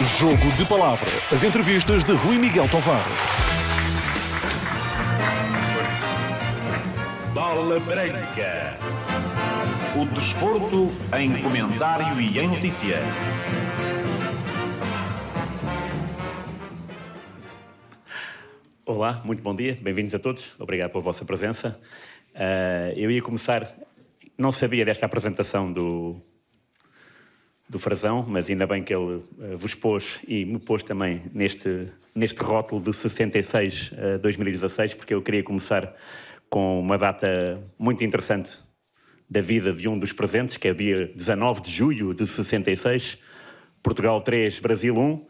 Jogo de Palavra. As entrevistas de Rui Miguel Tovar. Bola Branca. O desporto em comentário e em notícia. Olá, muito bom dia, bem-vindos a todos, obrigado pela vossa presença. Eu ia começar, não sabia desta apresentação do Frazão, mas ainda bem que ele vos pôs e me pôs também neste rótulo de 66 a 2016, porque eu queria começar com uma data muito interessante da vida de um dos presentes, que é o dia 19 de julho de 66, Portugal 3, Brasil 1,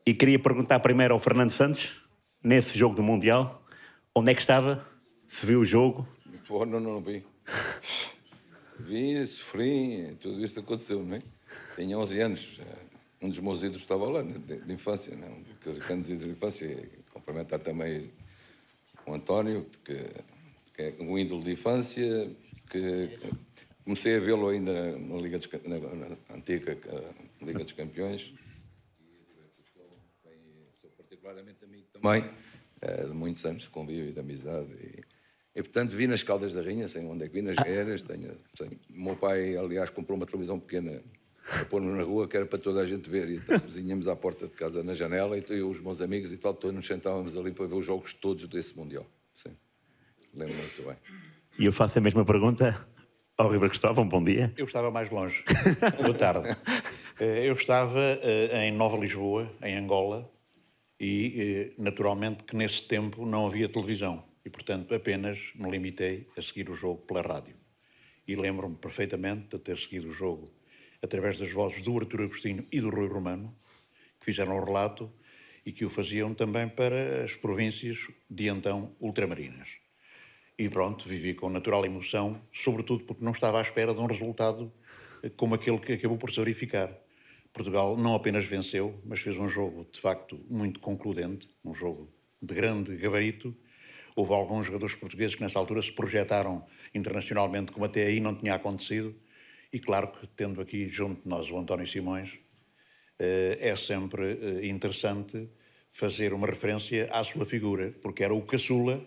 e queria perguntar primeiro ao Fernando Santos, nesse jogo do Mundial, onde é que estava? Se viu o jogo? Não vi. Vi, sofri, tudo isto aconteceu, não é? Tinha 11 anos, um dos meus ídolos estava lá, de infância, não? Aqueles grandes ídolos de infância. Cumprimentar também o António, que é um ídolo de infância, que comecei a vê-lo ainda na Liga na antiga Liga dos Campeões. Sou particularmente amigo também, de muitos anos de convívio e de amizade. E, portanto, vi nas Caldas da Rainha, sei onde é que vi, nas Gueiras. O meu pai, aliás, comprou uma televisão pequena para pôr-nos na rua, que era para toda a gente ver. E então, vizinhamos à porta de casa, na janela, e eu, os meus amigos e tal, todos nos sentávamos ali para ver os jogos todos desse Mundial. Sim, lembro muito bem. E eu faço a mesma pergunta ao Ribeiro Cristóvão, bom dia. Eu estava mais longe. Boa tarde. Eu estava em Nova Lisboa, em Angola, e naturalmente que nesse tempo não havia televisão e, portanto, apenas me limitei a seguir o jogo pela rádio. E lembro-me perfeitamente de ter seguido o jogo através das vozes do Artur Agostinho e do Rui Romano, que fizeram o relato e que o faziam também para as províncias de então ultramarinas. E pronto, vivi com natural emoção, sobretudo porque não estava à espera de um resultado como aquele que acabou por se verificar. Portugal não apenas venceu, mas fez um jogo, de facto, muito concludente, um jogo de grande gabarito. Houve alguns jogadores portugueses que, nessa altura, se projetaram internacionalmente, como até aí não tinha acontecido. E, claro, que tendo aqui junto de nós o António Simões, é sempre interessante fazer uma referência à sua figura, porque era o caçula.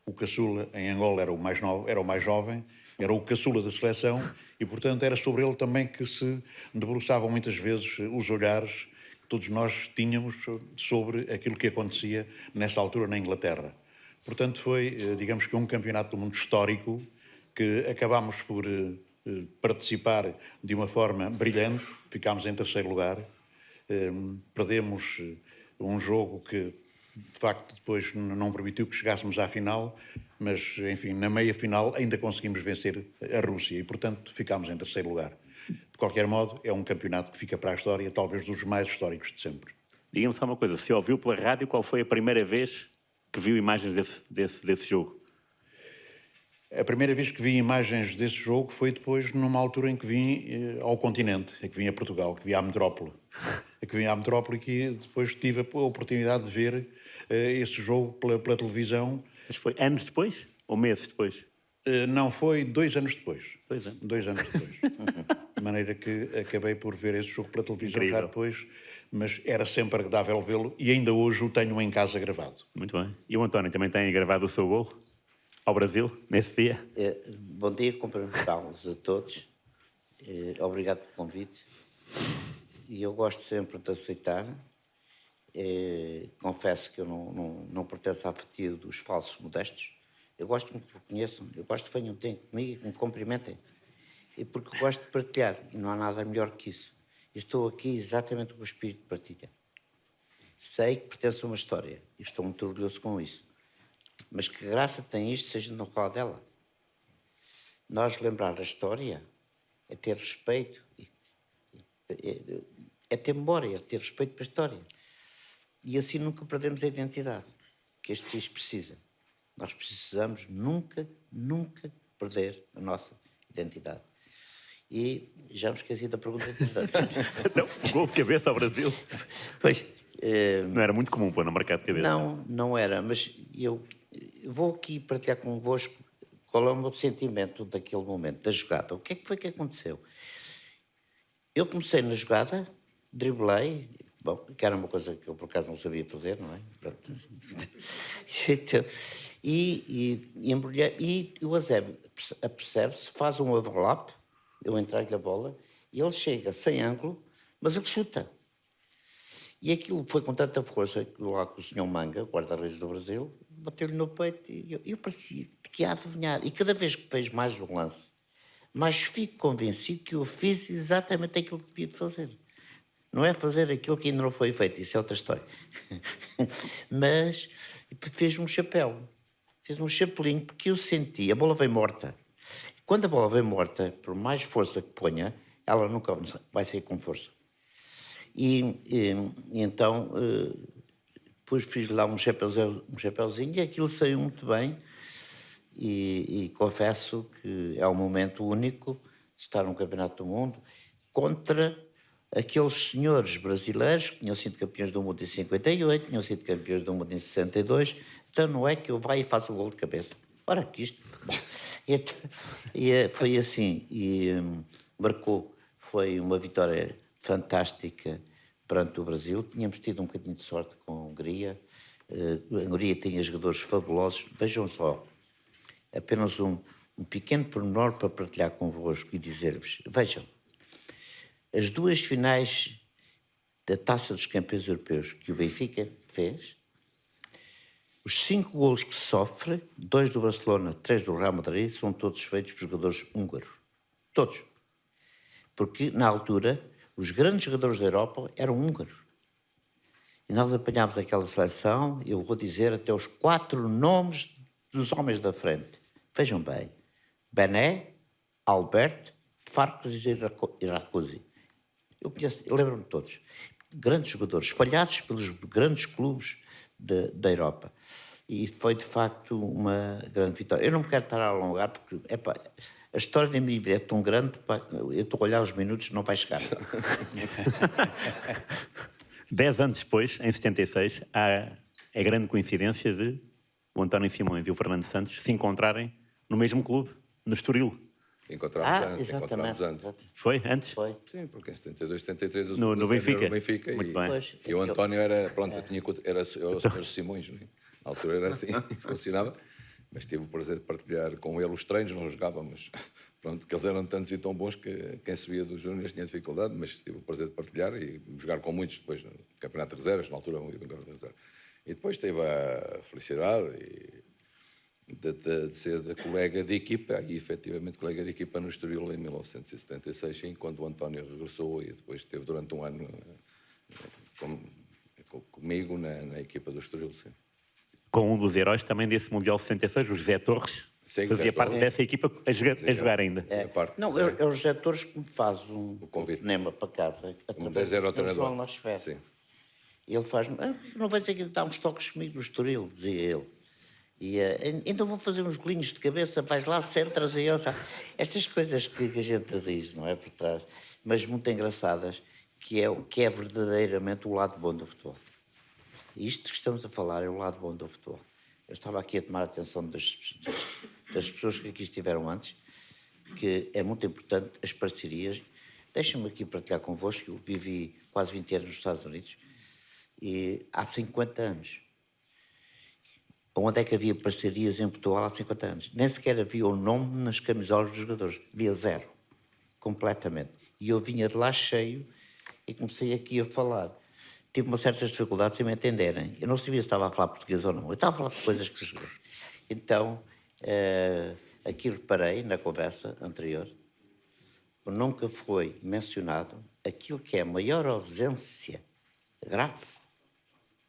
O caçula, em Angola, era o mais novo, era o mais jovem, era o caçula da seleção e, portanto, era sobre ele também que se debruçavam muitas vezes os olhares que todos nós tínhamos sobre aquilo que acontecia nessa altura na Inglaterra. Portanto, foi, digamos que um campeonato do mundo histórico que acabámos por participar de uma forma brilhante, ficámos em terceiro lugar, perdemos um jogo que de facto depois não permitiu que chegássemos à final, mas enfim, na meia-final ainda conseguimos vencer a Rússia e portanto ficámos em terceiro lugar. De qualquer modo, é um campeonato que fica para a história, talvez dos mais históricos de sempre. Diga-me só uma coisa, se ouviu pela rádio, qual foi a primeira vez que viu imagens desse jogo? A primeira vez que vi imagens desse jogo foi depois numa altura em que vim ao continente, em que vim a Portugal, que vim à metrópole. Que vim à metrópole e que depois tive a oportunidade de ver esse jogo pela televisão. Mas foi anos depois ou meses depois? Não, foi 2 anos depois. 2 anos. 2 anos depois. De maneira que acabei por ver esse jogo pela televisão. Incrível. Já depois, mas era sempre agradável vê-lo e ainda hoje o tenho em casa gravado. Muito bem. E o António também tem gravado o seu golo ao Brasil, nesse dia? Bom dia, cumprimentá-los a todos. Obrigado pelo convite. E eu gosto sempre de aceitar. Confesso que eu não pertenço à fatia dos falsos modestos. Eu gosto que me reconheçam, eu gosto que venham ter comigo e que me cumprimentem. E porque eu gosto de partilhar, e não há nada melhor que isso. Eu estou aqui exatamente com o espírito de partilha. Sei que pertenço a uma história e estou muito orgulhoso com isso. Mas que graça tem isto se a gente não falar dela? Nós lembrar a história é ter respeito, é ter memória, é ter respeito para a história. E assim nunca perdemos a identidade que este país precisa. Nós precisamos nunca perder a nossa identidade. E já me esqueci da pergunta. Então, o gol de cabeça ao Brasil. Pois, não era muito comum pôr no marcado de cabeça. Não era, mas eu vou aqui partilhar convosco qual é o meu sentimento daquele momento, da jogada. O que é que foi que aconteceu? Eu comecei na jogada, driblei, Bom, que era uma coisa que eu por acaso não sabia fazer, não é? Então, e o Eusébio apercebe-se, faz um overlap, eu entrego-lhe a bola, e ele chega sem ângulo, mas ele chuta. E aquilo foi com tanta força que lá com o senhor Manga, guarda-redes do Brasil, bateu-lhe no peito e eu parecia que ia adivinhar. E cada vez que fez mais um lance, mais fico convencido que eu fiz exatamente aquilo que devia de fazer. Não é fazer aquilo que ainda não foi feito, isso é outra história. Mas fez um chapéu, fez um chapelinho, porque eu senti, a bola veio morta. Quando a bola vem morta, por mais força que ponha, ela nunca vai sair com força. E então, depois fiz lá um chapéuzinho e aquilo saiu muito bem. E confesso que é um momento único de estar num campeonato do mundo contra aqueles senhores brasileiros que tinham sido campeões do mundo em 58, tinham sido campeões do mundo em 62, então não é que eu vá e faça o gol de cabeça. Ora, que isto... E foi assim, e marcou, foi uma vitória fantástica perante o Brasil. Tínhamos tido um bocadinho de sorte com a Hungria. A Hungria tinha jogadores fabulosos. Vejam só, apenas um pequeno pormenor para partilhar convosco e dizer-vos. Vejam, as duas finais da Taça dos Campeões Europeus que o Benfica fez, os 5 golos que sofre, 2 do Barcelona, 3 do Real Madrid, são todos feitos por jogadores húngaros. Todos. Porque, na altura, os grandes jogadores da Europa eram húngaros. E nós apanhámos aquela seleção, eu vou dizer até os 4 nomes dos homens da frente. Vejam bem. Bené, Albert, Farkas e Rakuzi. Eu lembro-me de todos. Grandes jogadores, espalhados pelos grandes clubes da Europa. E foi, de facto, uma grande vitória. Eu não me quero estar a alongar, porque a história da minha vida é tão grande, eu estou a olhar os minutos, não vai chegar. 10 anos depois, em 76, há a grande coincidência de o António Simões e o Fernando Santos se encontrarem no mesmo clube, no Estoril. Encontramos antes. Foi? Antes? Foi. Sim, porque em 72, 73 no Benfica. No Benfica. Muito bem. Pois, E o António era, pronto, era o Sr. Simões, não é? Na altura era assim que funcionava, mas tive o prazer de partilhar com ele os treinos, não jogava, mas pronto, que eles eram tantos e tão bons que quem subia dos júniores tinha dificuldade, mas tive o prazer de partilhar e jogar com muitos depois no Campeonato de Reservas, na altura no Campeonato de Reservas. E depois tive a felicidade de ser colega de equipa, e efetivamente colega de equipa no Estoril em 1976, sim, quando o António regressou e depois esteve durante um ano comigo na equipa do Estoril, sim. Com um dos heróis também desse Mundial 76, o José Torres, Sim, fazia parte dessa equipa a jogar ainda. Não, é o José Torres que me faz um cinema para casa, através do João Lasfé. Sim. Ele faz-me, não vais aqui dar uns toques comigo no Estoril, dizia ele. E então vou fazer uns golinhos de cabeça, vais lá, centras e eu. Estas coisas que a gente diz, não é, por trás, mas muito engraçadas, que é verdadeiramente o lado bom do futebol. E isto que estamos a falar é o lado bom do futebol. Eu estava aqui a tomar a atenção das pessoas que aqui estiveram antes, que é muito importante as parcerias. Deixem-me aqui partilhar convosco, eu vivi quase 20 anos nos Estados Unidos, e há 50 anos. Onde é que havia parcerias em Portugal há 50 anos? Nem sequer havia o nome nas camisolas dos jogadores. Havia 0. Completamente. E eu vinha de lá cheio e comecei aqui a falar. Tive uma certa dificuldade sem me entenderem. Eu não sabia se estava a falar português ou não. Eu estava a falar de coisas que... Então, aqui reparei na conversa anterior, nunca foi mencionado aquilo que é a maior ausência grave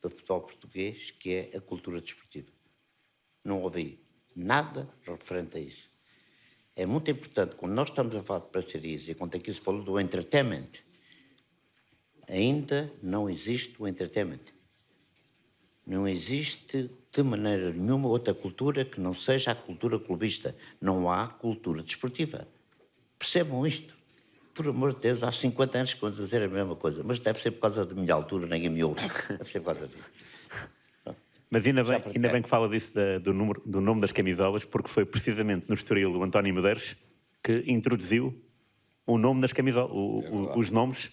do futebol português, que é a cultura desportiva. Não ouvi nada referente a isso. É muito importante, quando nós estamos a falar de parcerias, e quando aqui se falou do entertainment, ainda não existe o entertainment. Não existe, de maneira nenhuma, outra cultura que não seja a cultura clubista. Não há cultura desportiva. Percebam isto. Por amor de Deus, há 50 anos que vou dizer a mesma coisa, mas deve ser por causa da minha altura, ninguém me ouve. Deve ser por causa disso. Mas ainda bem que fala disso do nome das camisolas, porque foi precisamente no Estoril o António Medeiros que introduziu o nome das camisolas, os nomes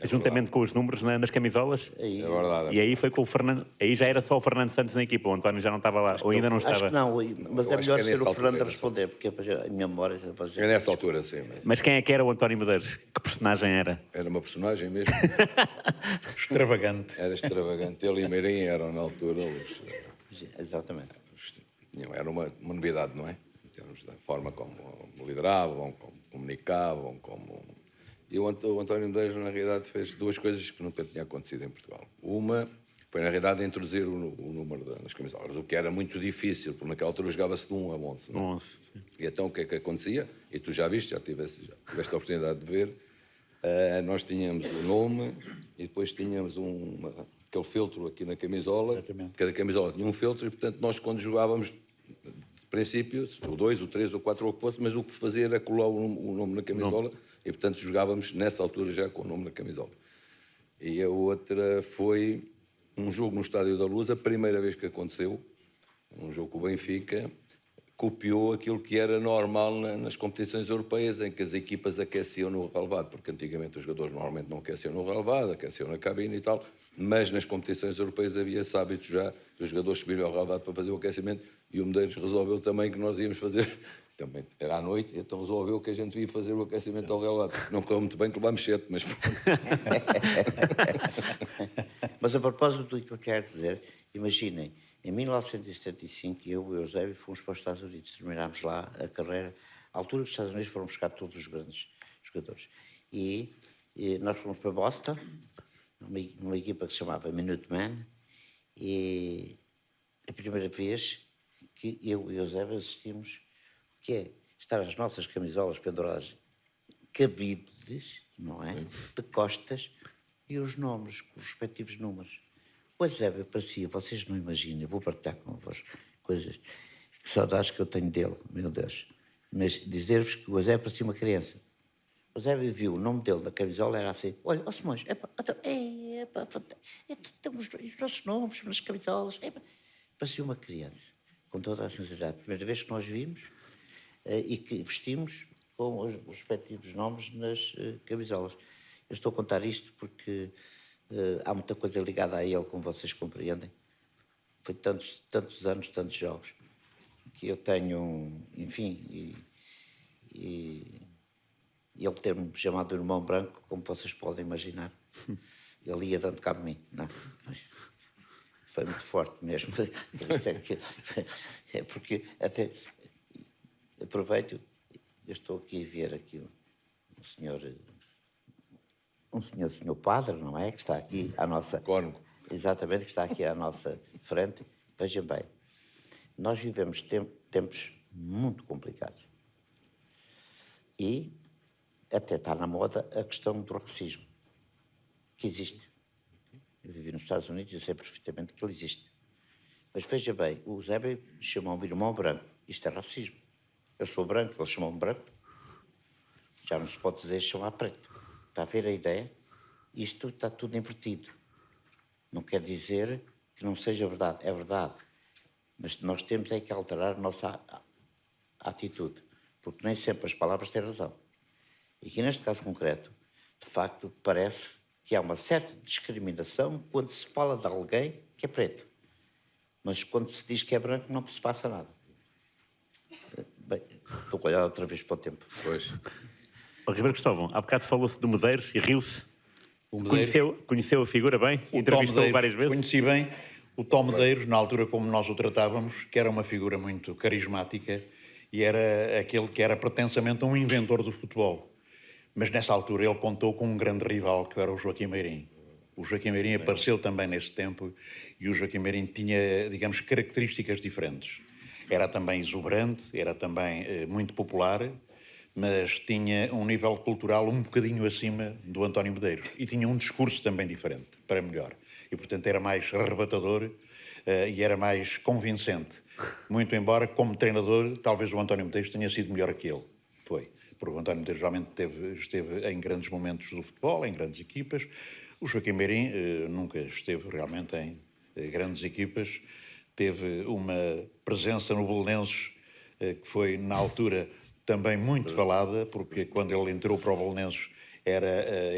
juntamente com os números nas camisolas. É verdade. E aí foi com o Fernando. Aí já era só o Fernando Santos na equipa, o António já não estava lá, ou ainda não estava. Acho que não, mas Eu é acho melhor que é ser nessa o Fernando a altura, responder, porque a minha memória... É nessa altura, sim. Mas quem é que era o António Medeiros? Que personagem era? Era uma personagem mesmo. Extravagante. Era extravagante. Ele e Meirinho eram, na altura, Exatamente. era uma novidade, não é? Em termos da forma como lideravam, como comunicavam, como... E o António Medeiros, na realidade, fez duas coisas que nunca tinha acontecido em Portugal. Uma foi, na realidade, introduzir o número nas camisolas, o que era muito difícil, porque naquela altura jogava-se de 1 a 11. 11. E então o que é que acontecia? E tu já viste, já tiveste a oportunidade de ver, nós tínhamos o nome e depois tínhamos aquele filtro aqui na camisola. Exatamente. Cada camisola tinha um filtro e, portanto, nós quando jogávamos, de princípio, o 2, o 3, o 4 ou o que fosse, mas o que fazia era colar o nome na camisola e, portanto, jogávamos nessa altura já com o nome na camisola. E a outra foi um jogo no Estádio da Luz, a primeira vez que aconteceu, um jogo com o Benfica, copiou aquilo que era normal nas competições europeias, em que as equipas aqueciam no relvado, porque antigamente os jogadores normalmente não aqueciam no relvado, aqueciam na cabine e tal, mas nas competições europeias havia esse hábito já dos jogadores subirem ao relvado para fazer o aquecimento, e o Medeiros resolveu também que nós íamos fazer, também era à noite, então resolveu que a gente ia fazer o aquecimento ao relvado. Não correu muito bem que levámos 7, mas... Mas a propósito do que eu quero dizer, imaginem, em 1975 eu e o Eusébio fomos para os Estados Unidos, terminámos lá a carreira. À altura dos Estados Unidos foram buscar todos os grandes jogadores. E nós fomos para Boston, numa equipa que se chamava Minuteman, e a primeira vez que eu e o Eusébio assistimos, que é estar as nossas camisolas penduradas cabides, não é? De costas, e os nomes, com os respectivos números. O Eusébio parecia, vocês não imaginam, eu vou partilhar convosco coisas, que saudades que eu tenho dele, meu Deus. Mas dizer-vos que o Eusébio parecia uma criança. O Eusébio viu o nome dele na camisola, era assim, olha, ó Simões, temos os nossos nomes nas camisolas, parecia uma criança, com toda a sinceridade. Primeira vez que nós vimos e que vestimos com os respectivos nomes nas camisolas. Eu estou a contar isto porque há muita coisa ligada a ele, como vocês compreendem. Foi tantos anos, tantos jogos, que eu tenho, enfim, e ele ter-me chamado irmão branco, como vocês podem imaginar, ele ia dando cabo de mim. Não, foi muito forte mesmo. É porque até aproveito, eu estou aqui a ver aqui um senhor padre, não é? Que está aqui à nossa... Cónigo. Exatamente, que está aqui à nossa frente. Vejam bem, nós vivemos tempos muito complicados. E até está na moda a questão do racismo, que existe. Eu vivi nos Estados Unidos e sei perfeitamente que ele existe. Mas veja bem, o Eusébio chamou-me irmão branco. Isto é racismo. Eu sou branco, ele chamou-me branco. Já não se pode dizer chamar preto. Está a ver a ideia? Isto está tudo invertido. Não quer dizer que não seja verdade. É verdade. Mas nós temos é que alterar a nossa atitude. Porque nem sempre as palavras têm razão. E aqui neste caso concreto, de facto, parece que há uma certa discriminação quando se fala de alguém que é preto. Mas quando se diz que é branco não se passa nada. Bem, estou a olhar outra vez para o tempo. Pois. O Ribeiro Cristóvão, há bocado falou-se do Medeiros e riu-se. Medeiros, Conheceu a figura bem? Entrevistou-o várias vezes? Conheci bem o Tom Medeiros, na altura como nós o tratávamos, que era uma figura muito carismática e era aquele que era pretensamente um inventor do futebol. Mas nessa altura ele contou com um grande rival, que era o Joaquim Meirinho. O Joaquim Meirinho apareceu também nesse tempo e o Joaquim Meirinho tinha, digamos, características diferentes. Era também exuberante, era também muito popular, mas tinha um nível cultural um bocadinho acima do António Medeiros. E tinha um discurso também diferente, para melhor. E, portanto, era mais arrebatador e era mais convincente. Muito embora, como treinador, talvez o António Medeiros tenha sido melhor que ele. Foi. Porque o António Medeiros realmente esteve em grandes momentos do futebol, em grandes equipas. O Joaquim Meirinho nunca esteve realmente em grandes equipas. Teve uma presença no Belenenses que foi, na altura, também muito falada, porque quando ele entrou para o Belenenses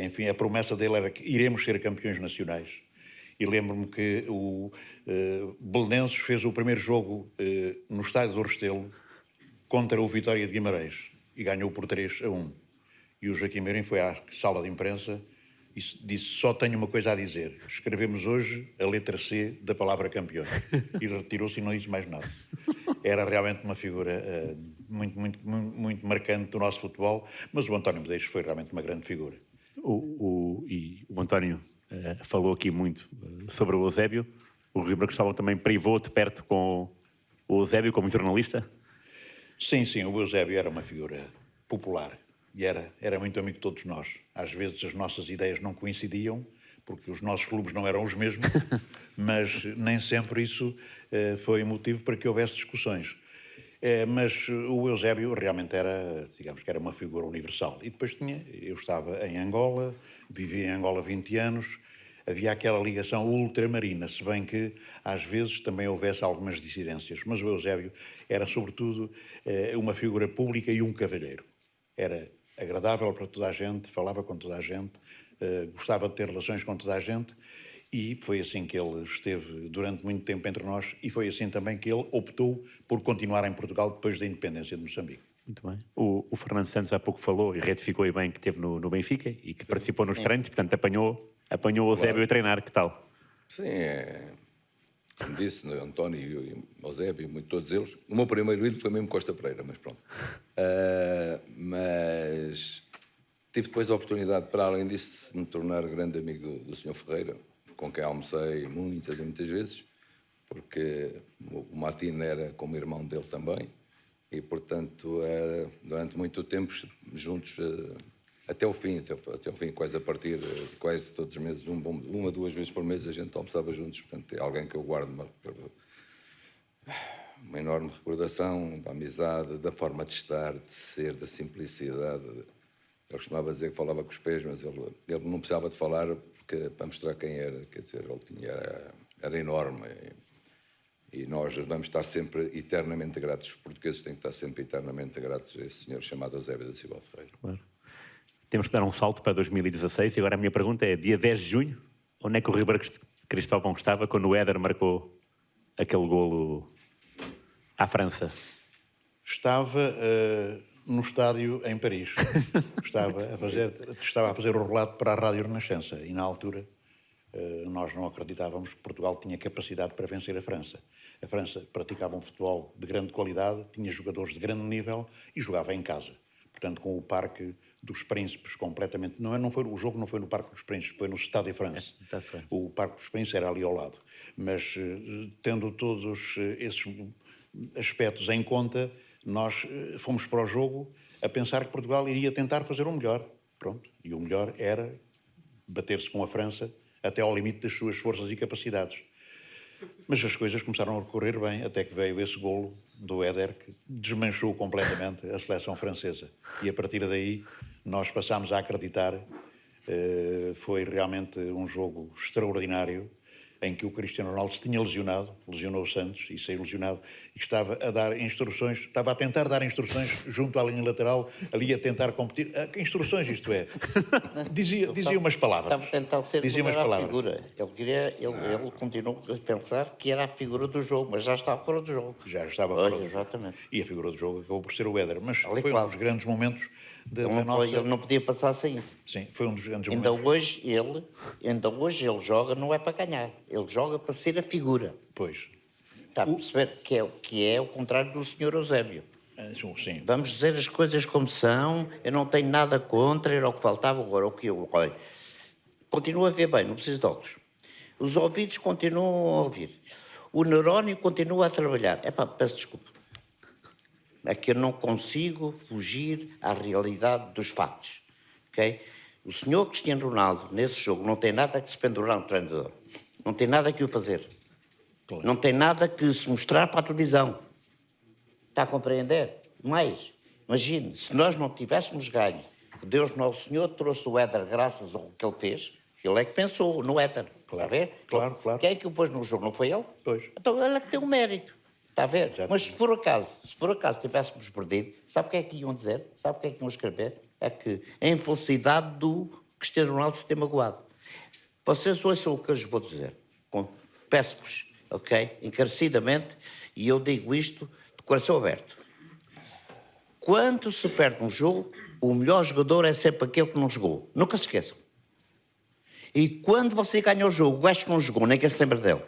enfim, a promessa dele era que iremos ser campeões nacionais. E lembro-me que o Belenenses fez o primeiro jogo no estádio do Restelo contra o Vitória de Guimarães e ganhou por 3-1. E o Joaquim Mourinho foi à sala de imprensa e disse: só tenho uma coisa a dizer, escrevemos hoje a letra C da palavra campeão. E retirou-se e não disse mais nada. Era realmente uma figura muito marcante do nosso futebol, mas o António Medeiros foi realmente uma grande figura. O António falou aqui muito sobre o Eusébio. O Ribeiro Cristóvão também privou de perto com o Eusébio como jornalista? Sim, o Eusébio era uma figura popular e era muito amigo de todos nós. Às vezes as nossas ideias não coincidiam, porque os nossos clubes não eram os mesmos, mas nem sempre isso foi motivo para que houvesse discussões. Mas o Eusébio realmente era, digamos que era uma figura universal. E depois eu estava em Angola, vivi em Angola 20 anos, havia aquela ligação ultramarina, se bem que às vezes também houvesse algumas dissidências. Mas o Eusébio era sobretudo uma figura pública e um cavalheiro. Era agradável para toda a gente, falava com toda a gente, gostava de ter relações com toda a gente, e foi assim que ele esteve durante muito tempo entre nós, e foi assim também que ele optou por continuar em Portugal depois da independência de Moçambique. Muito bem. O Fernando Santos há pouco falou e retificou bem que esteve no Benfica e que participou nos treinos, portanto apanhou o Eusébio a treinar, que tal? Sim, como disse, António e o Eusébio, todos eles. O meu primeiro ídolo foi mesmo Costa Pereira, mas pronto. Mas tive depois a oportunidade, para além disso, de me tornar grande amigo do Sr. Ferreira, com quem almocei muitas e muitas vezes, porque o Martino era como irmão dele também, e, portanto, durante muito tempo juntos até o fim, quase a partir de quase todos os meses, uma, duas vezes por mês, a gente almoçava juntos. Portanto, é alguém que eu guardo uma enorme recordação da amizade, da forma de estar, de ser, da simplicidade. Ele costumava dizer que falava com os pés, mas ele não precisava de falar para mostrar quem era. Quer dizer, era enorme. E nós vamos estar sempre eternamente gratos. Os portugueses têm que estar sempre eternamente gratos a esse senhor chamado Eusébio da Silva Ferreira. Claro. Temos que dar um salto para 2016 e agora a minha pergunta é, dia 10 de junho, onde é que o Ribeiro Cristóvão estava quando o Éder marcou aquele golo à França? No estádio em Paris. Estava a fazer o relato para a Rádio Renascença e, na altura, nós não acreditávamos que Portugal tinha capacidade para vencer a França. A França praticava um futebol de grande qualidade, tinha jogadores de grande nível e jogava em casa. Portanto, com o Parque dos Príncipes completamente... O jogo não foi no Parque dos Príncipes, foi no Stade de France. O Parque dos Príncipes era ali ao lado. Mas, tendo todos esses aspectos em conta, nós fomos para o jogo a pensar que Portugal iria tentar fazer o melhor. Pronto. E o melhor era bater-se com a França até ao limite das suas forças e capacidades. Mas as coisas começaram a correr bem, até que veio esse golo do Éder, que desmanchou completamente a seleção francesa. E a partir daí nós passámos a acreditar. Foi realmente um jogo extraordinário, em que o Cristiano Ronaldo se tinha lesionou o Santos e saiu lesionado, e estava a tentar dar instruções junto à linha lateral, ali a tentar competir. Que instruções, isto é? Dizia umas palavras. Estava a tentar ser a figura. Ele continuou a pensar que era a figura do jogo, mas já estava fora do jogo. Já estava fora do jogo. Exatamente. E a figura do jogo acabou por ser o Éder, mas foi um dos grandes momentos da nossa... Ele não podia passar sem isso. Sim, foi um dos grandes momentos. Ainda hoje ele joga, não é para ganhar, ele joga para ser a figura. Pois. Está a perceber que é o contrário do Sr. Eusébio. Sim. Vamos dizer as coisas como são, eu não tenho nada contra, era o que faltava agora, o que eu... Olha, continuo a ver bem, não preciso de óculos. Os ouvidos continuam a ouvir. O neurónio continua a trabalhar. Peço desculpa. É que eu não consigo fugir à realidade dos factos. Okay? O senhor Cristiano Ronaldo, nesse jogo, não tem nada que se pendurar no treinador. Não tem nada que o fazer. Claro. Não tem nada que se mostrar para a televisão. Está a compreender? Mais, imagine, se nós não tivéssemos ganho, que Deus Nosso Senhor trouxe o Éder graças ao que ele fez, ele é que pensou no Éder. Claro, está a ver? Claro. Quem é que o pôs no jogo? Não foi ele? Pois. Então ele é que tem o mérito. Está a ver? Exatamente. Mas se por acaso tivéssemos perdido, sabe o que é que iam dizer? Sabe o que é que iam escrever? é que a infelicidade do Cristiano Ronaldo se ter magoado. Vocês ouçam o que eu lhes vou dizer. Peço-vos, ok? Encarecidamente, e eu digo isto de coração aberto. Quando se perde um jogo, o melhor jogador é sempre aquele que não jogou. Nunca se esqueçam. E quando você ganha o jogo, o gajo que não jogou, nem quem se lembra dele,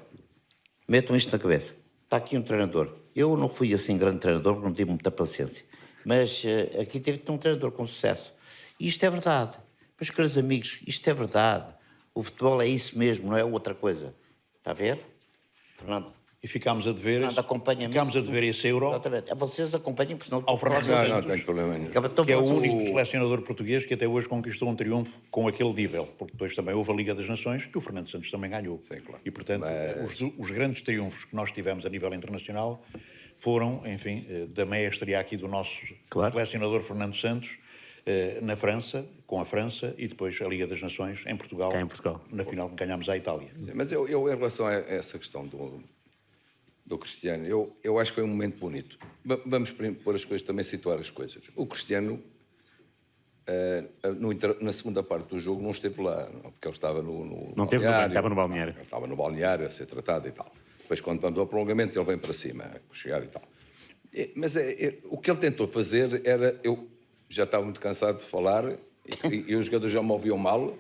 metam isto na cabeça. Está aqui um treinador. Eu não fui assim grande treinador, porque não tive muita paciência. Mas aqui teve um treinador com sucesso. E isto é verdade. Meus caros amigos, isto é verdade. O futebol é isso mesmo, não é outra coisa. Está a ver? Fernando? E ficámos a dever, Ficámos a dever esse euro exatamente. Vocês acompanhem, porque senão... ao Fernando Não, não Santos, tenho problema nenhum. que é o único selecionador português que até hoje conquistou um triunfo com aquele nível, porque depois também houve a Liga das Nações, que o Fernando Santos também ganhou. Sim, claro. E, portanto, os grandes triunfos que nós tivemos a nível internacional foram, enfim, da maestria aqui do nosso selecionador Fernando Santos, na França, com a França, e depois a Liga das Nações em Portugal, na final que ganhámos à Itália. Sim, mas eu, em relação a essa questão do Cristiano, eu acho que foi um momento bonito. Vamos pôr as coisas, também situar as coisas. O Cristiano, na segunda parte do jogo, não esteve lá, porque ele estava no não teve balneário. Estava no balneário. Ele estava no balneário a ser tratado e tal. Depois, quando vamos ao prolongamento, ele vem para cima, a chegar e tal. Mas o que ele tentou fazer era... Eu já estava muito cansado de falar e os jogadores já me ouviam mal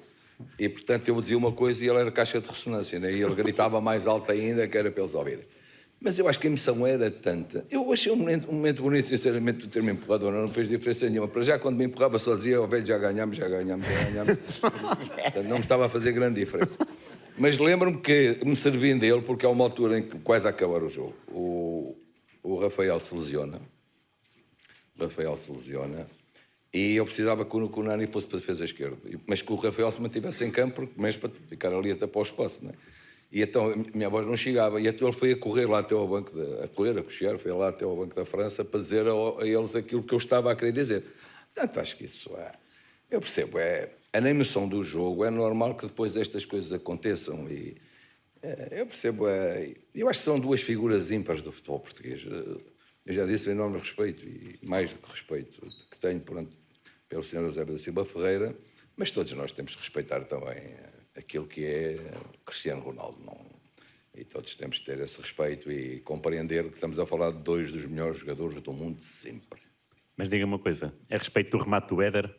e, portanto, eu dizia uma coisa e ele era caixa de ressonância, né? E ele gritava mais alto ainda, que era para eles ouvirem. Mas eu acho que a emoção era tanta. Eu achei um momento bonito, sinceramente, de ter-me empurrado, não fez diferença nenhuma. Para já, quando me empurrava só dizia, oh, velho, já ganhámos. Portanto, não me estava a fazer grande diferença. Mas lembro-me que me servi dele, porque há uma altura em que quase a acabar o jogo. O Rafael se lesiona. E eu precisava que o Nani fosse para a defesa esquerda. Mas que o Rafael se mantivesse em campo, mas para ficar ali até para o espaço, não é? E então a minha voz não chegava. E então ele foi a correr lá até ao banco, a cochear, foi lá até ao Banco da França para dizer a eles aquilo que eu estava a querer dizer. Portanto, acho que isso eu percebo, na emoção do jogo, é normal que depois estas coisas aconteçam. E eu percebo, eu acho que são duas figuras ímpares do futebol português. Eu já disse o enorme respeito, e mais do que respeito, que tenho pelo Sr. Eusébio da Silva Ferreira, mas todos nós temos que respeitar também aquilo que é Cristiano Ronaldo. E todos temos que ter esse respeito e compreender que estamos a falar de dois dos melhores jogadores do mundo de sempre. Mas diga-me uma coisa, a respeito do remate do Éder,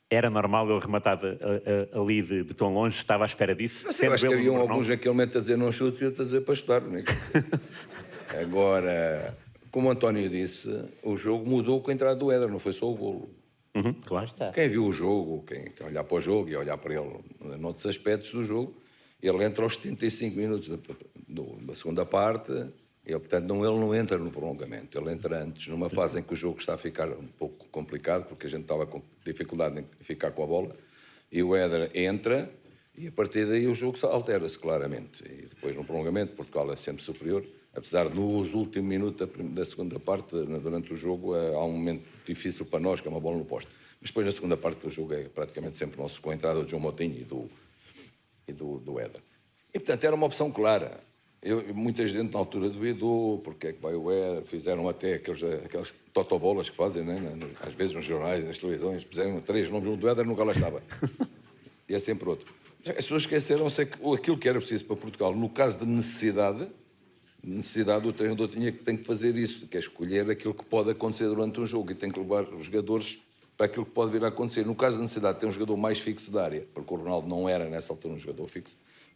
era normal ele rematar ali de tão longe? Estava à espera disso? Eu acho que haviam alguns naquele momento a dizer não chute e outros a dizer para chutar. Não é? Agora, como o António disse, o jogo mudou com a entrada do Éder, não foi só o golo. Claro. Está. Quem viu o jogo, quem olhar para o jogo e olhar para ele noutros aspectos do jogo, ele entra aos 75 minutos da segunda parte e, portanto, ele não entra no prolongamento. Ele entra antes, numa fase em que o jogo está a ficar um pouco complicado, porque a gente estava com dificuldade em ficar com a bola, e o Éder entra e, a partir daí, o jogo altera-se claramente. E depois, no prolongamento, Portugal é sempre superior, apesar de nos últimos minutos da segunda parte, durante o jogo, há um momento difícil para nós, que é uma bola no poste. Mas depois, na segunda parte do jogo, é praticamente sempre nosso, com a entrada do João Moutinho e do Éder. E, portanto, era uma opção clara. Muita gente, na altura, duvidou porque é que vai o Éder. Fizeram até aquelas totobolas que fazem, né? Às vezes nos jornais, nas televisões, puseram 3 nomes do Éder, nunca lá estava. E é sempre outro. As pessoas esqueceram-se que aquilo que era preciso para Portugal, no caso de necessidade, o treinador tem que fazer isso, que é escolher aquilo que pode acontecer durante um jogo e tem que levar os jogadores para aquilo que pode vir a acontecer. No caso da necessidade de ter um jogador mais fixo da área, porque o Ronaldo não era nessa altura um jogador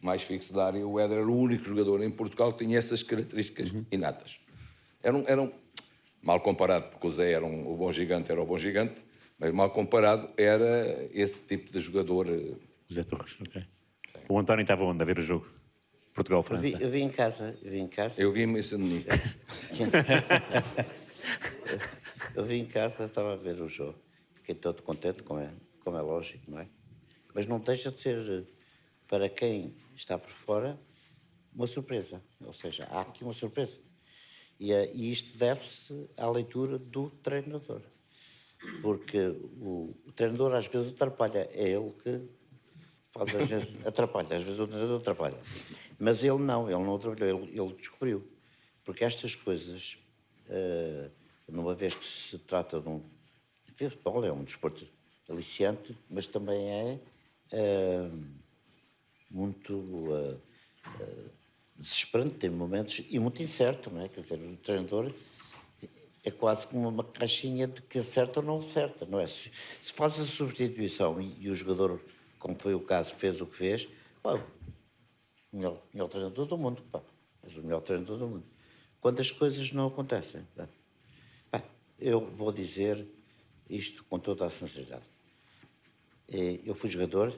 mais fixo da área, o Éder era o único jogador em Portugal que tinha essas características inatas. Eram mal comparado, porque o Zé era o bom gigante, mas mal comparado era esse tipo de jogador. José Torres, ok. O António estava onde a ver o jogo? Portugal-França. Eu vi em casa. Eu vi-me isso de mim. Eu vim em casa, estava a ver o jogo. Fiquei todo contente, como é lógico, não é? Mas não deixa de ser, para quem está por fora, uma surpresa. Ou seja, há aqui uma surpresa. E isto deve-se à leitura do treinador. Porque o treinador às vezes atrapalha. É ele que faz às vezes atrapalha. Às vezes o treinador atrapalha. Mas ele não trabalhou, ele descobriu. Porque estas coisas, numa vez que se trata de o futebol é um desporto aliciante, mas também é muito desesperante, tem momentos, e muito incerto, não é? Quer dizer, o treinador é quase como uma caixinha de que acerta ou não acerta, não é? Se faz a substituição e o jogador, como foi o caso, fez o que fez, pá, o melhor treinador do mundo, pá, és o melhor treinador do mundo. Quando as coisas não acontecem, pá, eu vou dizer isto com toda a sinceridade. Eu fui jogador,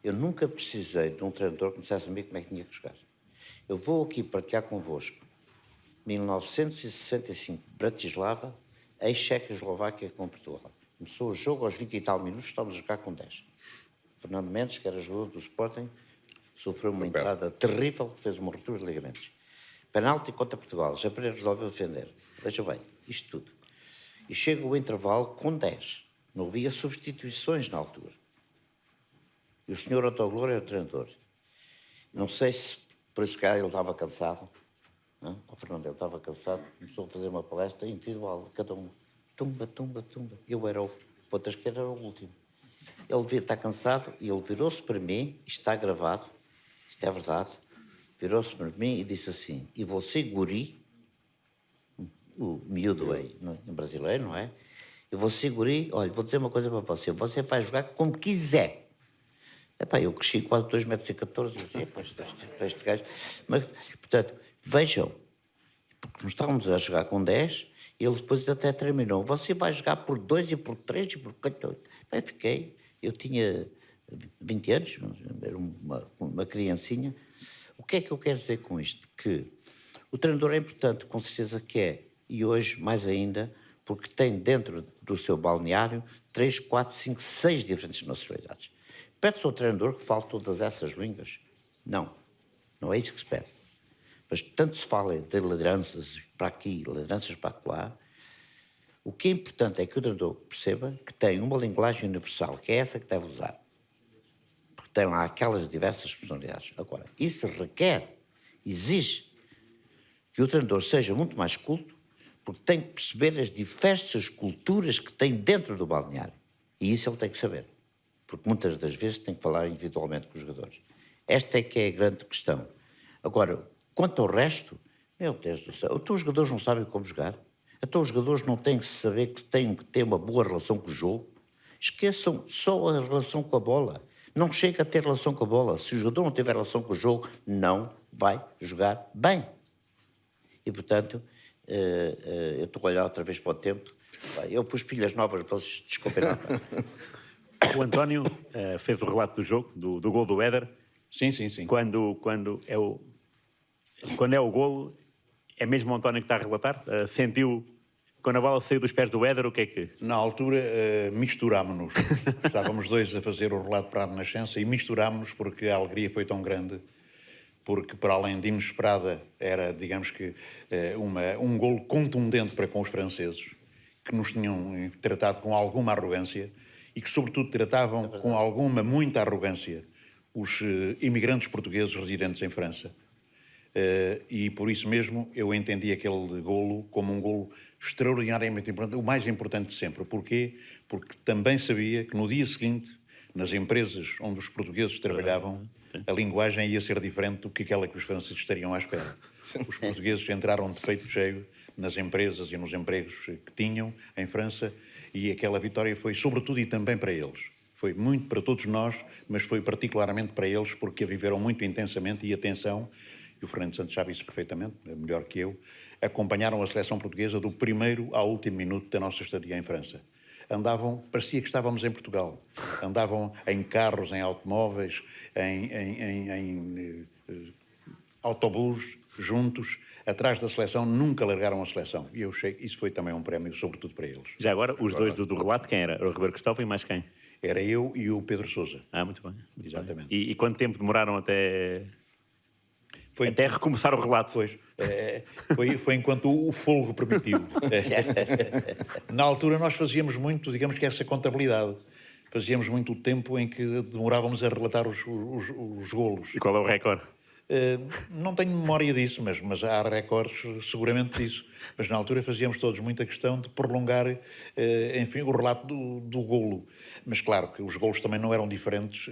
eu nunca precisei de um treinador que me dissesse a mim como é que tinha que jogar. Eu vou aqui partilhar convosco 1965, Bratislava, ex-Checoslováquia com Portugal. Começou o jogo aos 20 e tal minutos, estávamos a jogar com 10. Fernando Mendes, que era jogador do Sporting, sofreu uma entrada terrível, fez uma ruptura de ligamentos. Penalti contra Portugal, já Pereira resolveu defender. Veja bem, isto tudo. E chega o intervalo com 10. Não havia substituições na altura. E o senhor Autoglória era o treinador. Não sei se por esse cara ele estava cansado. Não? O Fernando, ele estava cansado, começou a fazer uma palestra individual, cada um. Tumba, tumba, tumba. Eu era o ponta esquerda, era o último. Ele devia estar cansado e ele virou-se para mim, isto está gravado, isto é verdade, virou-se para mim e disse assim, e você, guri, o miúdo em brasileiro, não é? E você, guri, olha, vou dizer uma coisa para você, você vai jogar como quiser. Epá, eu cresci quase 2,14 m, epá, este gajo. Mas, portanto, vejam, porque nós estávamos a jogar com 10, ele depois até terminou. Você vai jogar por 2 e por 3 e por 14. Aí fiquei, eu tinha 20 anos, era uma criancinha. O que é que eu quero dizer com isto? Que o treinador é importante, com certeza que é, e hoje mais ainda, porque tem dentro do seu balneário 3, 4, 5, 6 diferentes nacionalidades. Pede-se ao treinador que fale todas essas línguas? Não, não é isso que se pede. Mas tanto se fala de lideranças para aqui, lideranças para lá, o que é importante é que o treinador perceba que tem uma linguagem universal, que é essa que deve usar. Porque tem lá aquelas diversas personalidades. Agora, isso requer, exige que o treinador seja muito mais culto, porque tem que perceber as diversas culturas que tem dentro do balneário. E isso ele tem que saber. Porque muitas das vezes tem que falar individualmente com os jogadores. Esta é que é a grande questão. Agora, quanto ao resto, meu Deus do céu, então os jogadores não sabem como jogar? Então os jogadores não têm que saber que têm que ter uma boa relação com o jogo? Esqueçam só a relação com a bola. Não chega a ter relação com a bola. Se o jogador não tiver relação com o jogo, não vai jogar bem. E, portanto, eu estou a olhar outra vez para o tempo. Eu pus pilhas novas, vocês desculpem. O António fez o relato do jogo, do gol do Éder. Sim, sim, sim. Quando é o golo, é mesmo o António que está a relatar? Sentiu, quando a bola saiu dos pés do Éder, o que é que... Na altura, misturámo-nos. Estávamos dois a fazer o relato para a Renascença e misturámo-nos porque a alegria foi tão grande, porque, para além de inesperada, era, digamos que, um golo contundente para com os franceses, que nos tinham tratado com alguma arrogância e que, sobretudo, tratavam com muita arrogância os imigrantes portugueses residentes em França. E, por isso mesmo, eu entendi aquele golo como um golo extraordinariamente importante, o mais importante de sempre. Porquê? Porque também sabia que no dia seguinte, nas empresas onde os portugueses trabalhavam, a linguagem ia ser diferente do que aquela que os franceses estariam à espera. Os portugueses entraram de peito cheio nas empresas e nos empregos que tinham em França e aquela vitória foi, sobretudo, e também para eles. Foi muito para todos nós, mas foi particularmente para eles porque a viveram muito intensamente e, atenção, e o Fernando Santos já disse perfeitamente, melhor que eu, acompanharam a seleção portuguesa do primeiro ao último minuto da nossa estadia em França. Parecia que estávamos em Portugal. Andavam em carros, em automóveis, em autobus, juntos, atrás da seleção, nunca largaram a seleção. E eu achei que isso foi também um prémio, sobretudo para eles. Já agora, os dois do relato, quem era? O Ribeiro Cristóvão e mais quem? Era eu e o Pedro Sousa. Muito bem. Muito Exatamente. Bem. E quanto tempo demoraram até recomeçar o relato? Foi enquanto o fogo permitiu. Na altura nós fazíamos muito, digamos que essa contabilidade. Fazíamos muito o tempo em que demorávamos a relatar os golos. E qual é o recorde? Não tenho memória disso, mas há recordes seguramente disso. Mas na altura fazíamos todos muita questão de prolongar, enfim, o relato do golo. Mas claro que os golos também não eram diferentes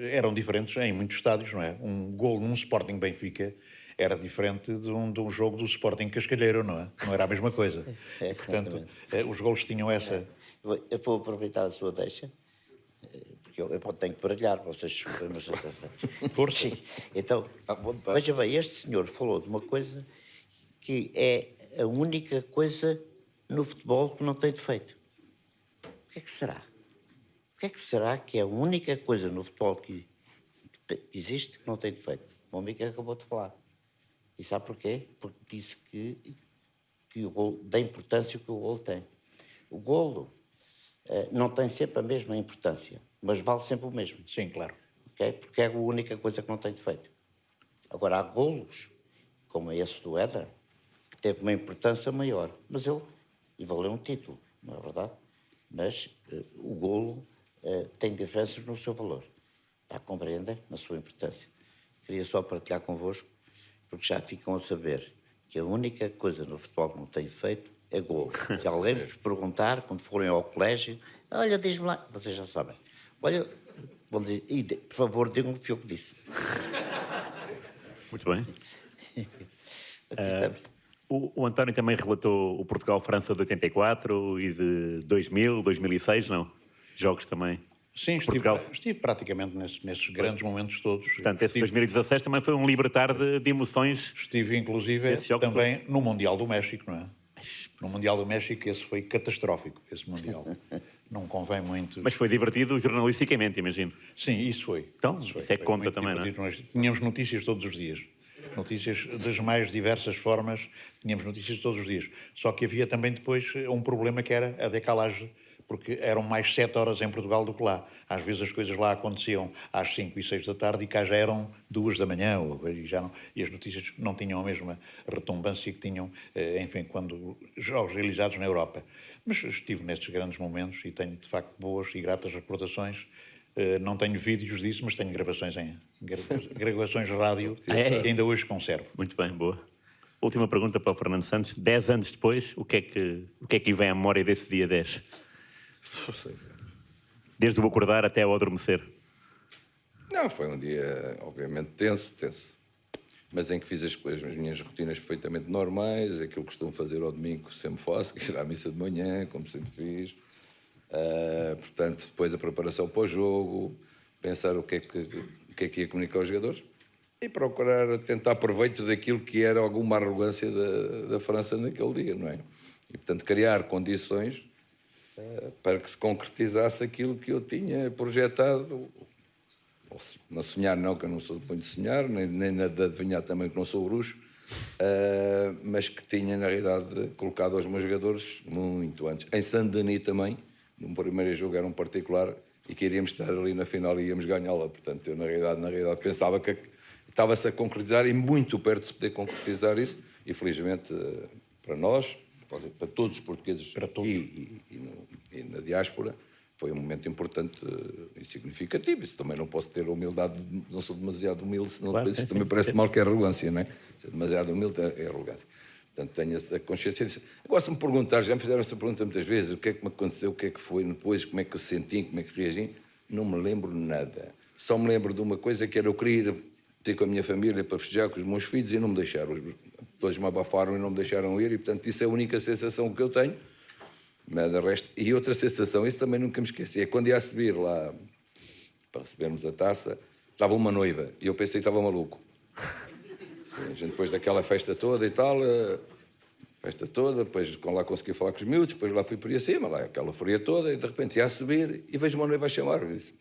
em muitos estádios, não é? Um golo num Sporting Benfica era diferente de um jogo do Sporting Cascalheiro, não é? Não era a mesma coisa. E, portanto, os golos tinham essa... Eu vou aproveitar a sua deixa, porque eu tenho que baralhar, vocês... Força. Então, veja bem, este senhor falou de uma coisa que é a única coisa no futebol que não tem defeito. O que é que será? O que é que será que é a única coisa no futebol que existe que não tem defeito? O meu amigo acabou de falar. E sabe porquê? Porque disse que o golo, da importância que o golo tem. O golo não tem sempre a mesma importância, mas vale sempre o mesmo. Sim, claro. Okay? Porque é a única coisa que não tem defeito. Agora, há golos, como esse do Éder, que teve uma importância maior, mas e valeu um título, não é verdade? Mas o golo tem diferenças no seu valor. Está a compreender? Na sua importância. Queria só partilhar convosco, porque já ficam a saber que a única coisa no futebol que não tem feito é golo. Se alguém vos perguntar, quando forem ao colégio, olha, diz-me lá, vocês já sabem. Olha, vão dizer, por favor, digam-me o que eu disse. Muito bem. Aqui estamos. O António também relatou o Portugal-França de 84 e de 2000, 2006, não? Jogos também. Sim, estive praticamente nesses grandes momentos todos. Portanto, esse 2016 também foi um libertar de emoções. Estive, inclusive, também no Mundial do México, não é? No Mundial do México, esse foi catastrófico, esse Mundial. Não convém muito... Mas foi divertido jornalisticamente, imagino. Sim, isso foi. Então, isso é que conta também, não é? Nós tínhamos notícias todos os dias. Notícias das mais diversas formas, tínhamos notícias todos os dias. Só que havia também depois um problema que era a decalagem, porque eram mais 7 horas em Portugal do que lá. Às vezes as coisas lá aconteciam às 5 e 6 da tarde e cá já eram 2 da manhã, e as notícias não tinham a mesma retumbância que tinham, enfim, quando jogos realizados na Europa. Mas estive nestes grandes momentos e tenho, de facto, boas e gratas recordações. Não tenho vídeos disso, mas tenho gravações de rádio que ainda hoje conservo. Muito bem, boa. Última pergunta para o Fernando Santos. 10 anos depois, o que é que vem à memória desse dia 10? Desde o acordar até ao adormecer. Não, foi um dia, obviamente, tenso. Mas em que fiz as minhas rotinas perfeitamente normais, aquilo que costumo fazer ao domingo sempre faço, que ir à missa de manhã, como sempre fiz. Portanto, depois a preparação para o jogo, pensar o que é que ia comunicar aos jogadores e procurar tentar proveito daquilo que era alguma arrogância da França naquele dia, não é? E, portanto, criar condições para que se concretizasse aquilo que eu tinha projetado. Não sonhar não, que eu não sou muito de sonhar, nem de adivinhar também, que não sou bruxo, mas que tinha, na realidade, colocado aos meus jogadores muito antes. Em Saint-Denis também, no primeiro jogo era um particular, e que iríamos estar ali na final e íamos ganhá-la. Portanto, eu, na realidade, pensava que estava-se a concretizar e muito perto de se poder concretizar isso, e felizmente para nós, para todos os portugueses e na diáspora, foi um momento importante e significativo. Isso também não posso ter humildade, não sou demasiado humilde, senão claro, isso também parece mal que é arrogância, não é? Ser demasiado humilde é arrogância. Portanto, tenho a consciência disso. Agora, se me perguntar, já me fizeram essa pergunta muitas vezes, o que é que me aconteceu, o que é que foi depois, como é que eu senti, como é que reagi, não me lembro nada. Só me lembro de uma coisa, que era eu queria ir ter com a minha família para festejar com os meus filhos e não me deixaram. Todos me abafaram e não me deixaram ir, e portanto isso é a única sensação que eu tenho. Mas de resto, e outra sensação, isso também nunca me esqueci, é quando ia a subir lá para recebermos a taça, estava uma noiva e eu pensei que estava maluco. A gente, depois daquela festa toda e tal, depois lá consegui falar com os miúdos, depois lá fui por aí acima, lá aquela fria toda, e de repente ia a subir e vejo uma noiva a chamar. Eu disse,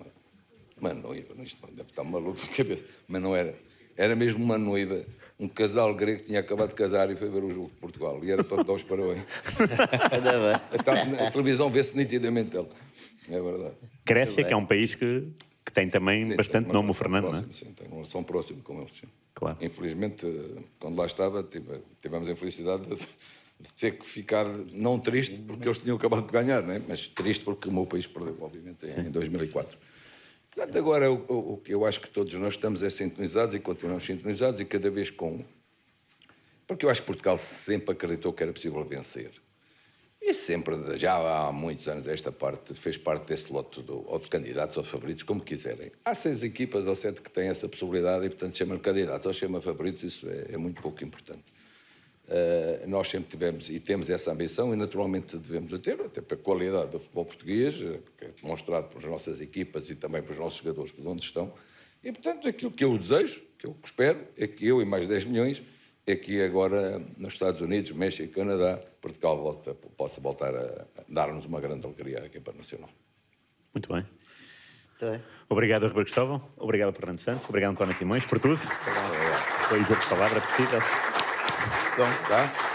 uma noiva, isto deve estar maluco na cabeça. Mas não era. Era mesmo uma noiva, um casal grego que tinha acabado de casar e foi ver o jogo de Portugal. E era para dar os parabéns. A televisão vê-se nitidamente ela. É verdade. Grécia, que é um país que tem também bastante tem nome, o Fernando, não é? Sim, tem uma relação próxima com eles. Sim. Claro. Infelizmente, quando lá estava, tivemos a infelicidade de ter que ficar, não triste porque eles tinham acabado de ganhar, não é? Mas triste porque o meu país perdeu, obviamente, em 2004. Portanto, agora o que eu acho que todos nós estamos é sintonizados e continuamos sintonizados e cada vez com... Porque eu acho que Portugal sempre acreditou que era possível vencer. E sempre, já há muitos anos, esta parte fez parte desse lote ou de candidatos ou favoritos, como quiserem. Há 6 equipas ou 7 que têm essa possibilidade e, portanto, chamam candidatos ou chamam favoritos, isso é muito pouco importante. Nós sempre tivemos e temos essa ambição e naturalmente devemos a ter, até pela qualidade do futebol português, que é demonstrado pelas nossas equipas e também pelos nossos jogadores por onde estão. E, portanto, aquilo que eu desejo, que eu espero, é que eu e mais 10 milhões, é que agora nos Estados Unidos, México e Canadá, Portugal possa voltar a dar-nos uma grande alegria à equipa nacional. Muito bem. Muito bem. Obrigado, Ribeiro Cristóvão. Obrigado, Fernando Santos. Obrigado, António Simões, por tudo. Foi o jogo de palavra possível. Então, tá?